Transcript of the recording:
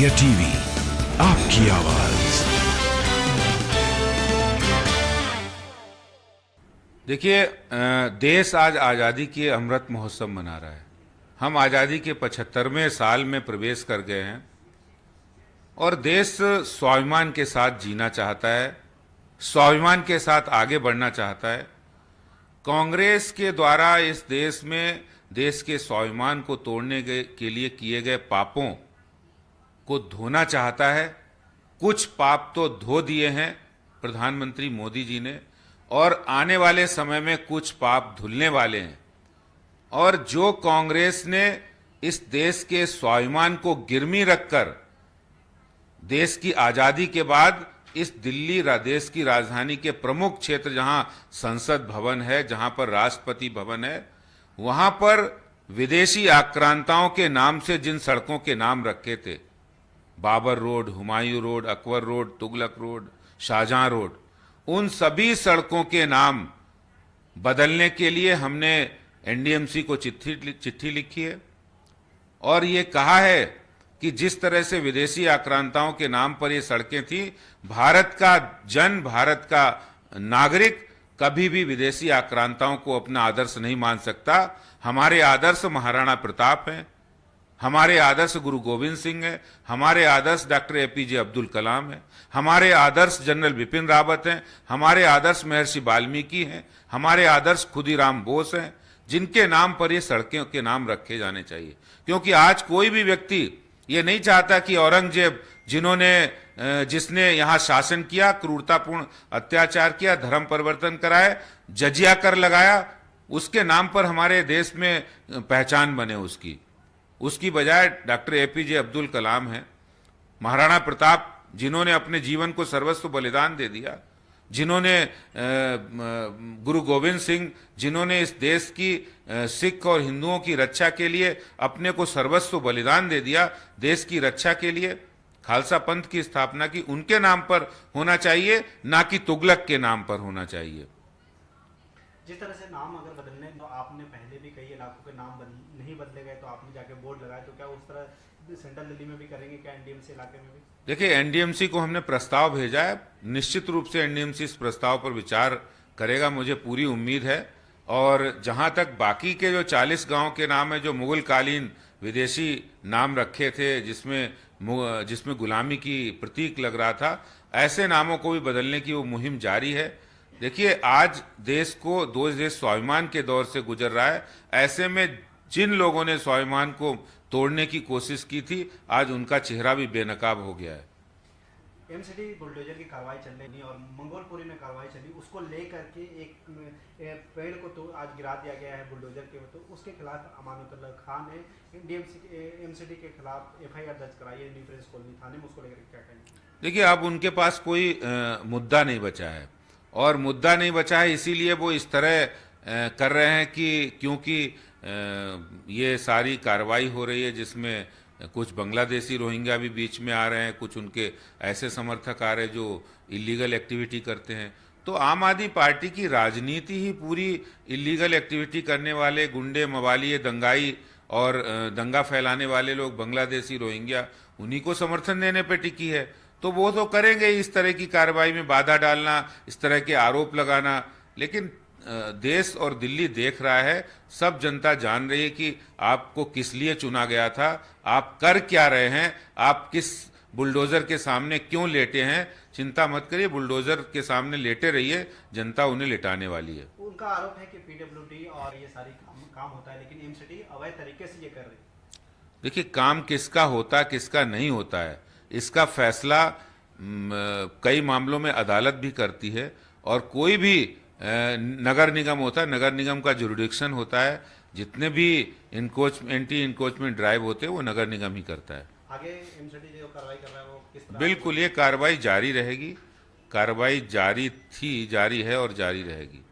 India TV, आपकी आवाज। देखिए, देश आज आज़ादी के अमृत महोत्सव मना रहा है। हम आज़ादी के 75वें साल में प्रवेश कर गए हैं और देश स्वाभिमान के साथ जीना चाहता है, स्वाभिमान के साथ आगे बढ़ना चाहता है। कांग्रेस के द्वारा इस देश में देश के स्वाभिमान को तोड़ने के लिए किए गए पापों को धोना चाहता है। कुछ पाप तो धो दिए हैं प्रधानमंत्री मोदी जी ने, और आने वाले समय में कुछ पाप धुलने वाले हैं। और जो कांग्रेस ने इस देश के स्वाभिमान को गिरवी रखकर देश की आजादी के बाद इस दिल्ली देश की राजधानी के प्रमुख क्षेत्र जहां संसद भवन है, जहां पर राष्ट्रपति भवन है, वहां पर विदेशी आक्रांताओं के नाम से जिन सड़कों के नाम रखे थे, Babar Road, Humayun Road, Akbar Road, Tughlaq Road, Shahjahan Road, उन सभी सड़कों के नाम बदलने के लिए हमने एनडीएमसी को चिट्ठी लिखी है और ये कहा है कि जिस तरह से विदेशी आक्रांताओं के नाम पर ये सड़कें थी, भारत का जन, भारत का नागरिक कभी भी विदेशी आक्रांताओं को अपना आदर्श नहीं मान सकता। हमारे आदर्श महाराणा प्रताप हैं, हमारे आदर्श गुरु गोविंद सिंह है, हमारे आदर्श डॉक्टर एपीजे अब्दुल कलाम है, हमारे आदर्श जनरल बिपिन रावत हैं, हमारे आदर्श महर्षि वाल्मीकि हैं, हमारे आदर्श खुदीराम बोस हैं, जिनके नाम पर ये सड़कों के नाम रखे जाने चाहिए। क्योंकि आज कोई भी व्यक्ति ये नहीं चाहता कि औरंगजेब, जिसने यहाँ शासन किया, क्रूरतापूर्ण अत्याचार किया, धर्म परिवर्तन कराए, जजिया कर लगाया, उसके नाम पर हमारे देश में पहचान बने उसकी बजाय डॉक्टर एपीजे अब्दुल कलाम है, महाराणा प्रताप, जिन्होंने अपने जीवन को सर्वस्व बलिदान दे दिया, जिन्होंने गुरु गोविंद सिंह, जिन्होंने इस देश की सिख और हिंदुओं की रक्षा के लिए अपने को सर्वस्व बलिदान दे दिया, देश की रक्षा के लिए खालसा पंथ की स्थापना की, उनके नाम पर होना चाहिए, ना कि तुगलक के नाम पर होना चाहिए। जिस तरह से नाम अगर बदलने, तो आपने पहले भी कई इलाकों के नाम नहीं बदले गए, तो आपने जाके बोर्ड लगाए, तो क्या उस तरह सेंट्रल दिल्ली में भी करेंगे क्या, एनडीएमसी इलाके में भी? देखिए, एनडीएमसी को हमने प्रस्ताव भेजा है, निश्चित रूप से एनडीएमसी इस प्रस्ताव पर विचार करेगा, मुझे पूरी उम्मीद है। और जहां तक बाकी के जो 40 गांव के नाम है जो मुगल कालीन विदेशी नाम रखे थे, जिसमें गुलामी की प्रतीक लग रहा था, ऐसे नामों को भी बदलने की वो मुहिम जारी है। देखिए, आज देश स्वाभिमान के दौर से गुजर रहा है। ऐसे में जिन लोगों ने स्वाभिमान को तोड़ने की कोशिश की थी, आज उनका चेहरा भी बेनकाब हो गया है। एमसीडी बुलडोजर की कार्रवाई चल रही और मंगोलपुरी में कार्रवाई चली, उसको लेकर के एक पेड़ को तो आज गिरा दिया गया है बुलडोजर के, तो उसके खिलाफ अमानुल्लाह खान ने एमसीडी के खिलाफ एफआईआर दर्ज कराई है डिफरेंस कॉलोनी थाने में, उसको लेकर क्या कहेंगे? देखिए, अब उनके पास कोई मुद्दा नहीं बचा है, और मुद्दा नहीं बचा है इसीलिए वो इस तरह कर रहे हैं कि क्योंकि ये सारी कार्रवाई हो रही है जिसमें कुछ बांग्लादेशी रोहिंग्या भी बीच में आ रहे हैं, कुछ उनके ऐसे समर्थक आ रहे हैं जो इलीगल एक्टिविटी करते हैं। तो आम आदमी पार्टी की राजनीति ही पूरी इलीगल एक्टिविटी करने वाले गुंडे, मवाली, दंगाई और दंगा फैलाने वाले लोग, बांग्लादेशी रोहिंग्या, उन्हीं को समर्थन देने पे टिकी है। तो वो तो करेंगे इस तरह की कार्रवाई में बाधा डालना, इस तरह के आरोप लगाना। लेकिन देश और दिल्ली देख रहा है, सब जनता जान रही है कि आपको किस लिए चुना गया था, आप कर क्या रहे हैं, आप किस बुलडोजर के सामने क्यों लेटे हैं। चिंता मत करिए, बुलडोजर के सामने लेटे रहिए, जनता उन्हें लिटाने वाली है। उनका आरोप है कि पीडब्ल्यूडी और ये सारी काम होता है, लेकिन एमसीडी अवैध तरीके से ये कर रही है। देखिए, काम किसका होता है, किसका नहीं होता है, इसका फैसला कई मामलों में अदालत भी करती है। और कोई भी नगर निगम होता है, नगर निगम का जुरिडिक्शन होता है, जितने भी एंटी इंक्रोचमेंट ड्राइव होते हैं वो नगर निगम ही करता है। आगे एमसीडी जो कार्रवाई कर रहा है वो किस तरह? बिल्कुल, ये कार्रवाई जारी रहेगी, कार्रवाई जारी थी, जारी है और जारी रहेगी।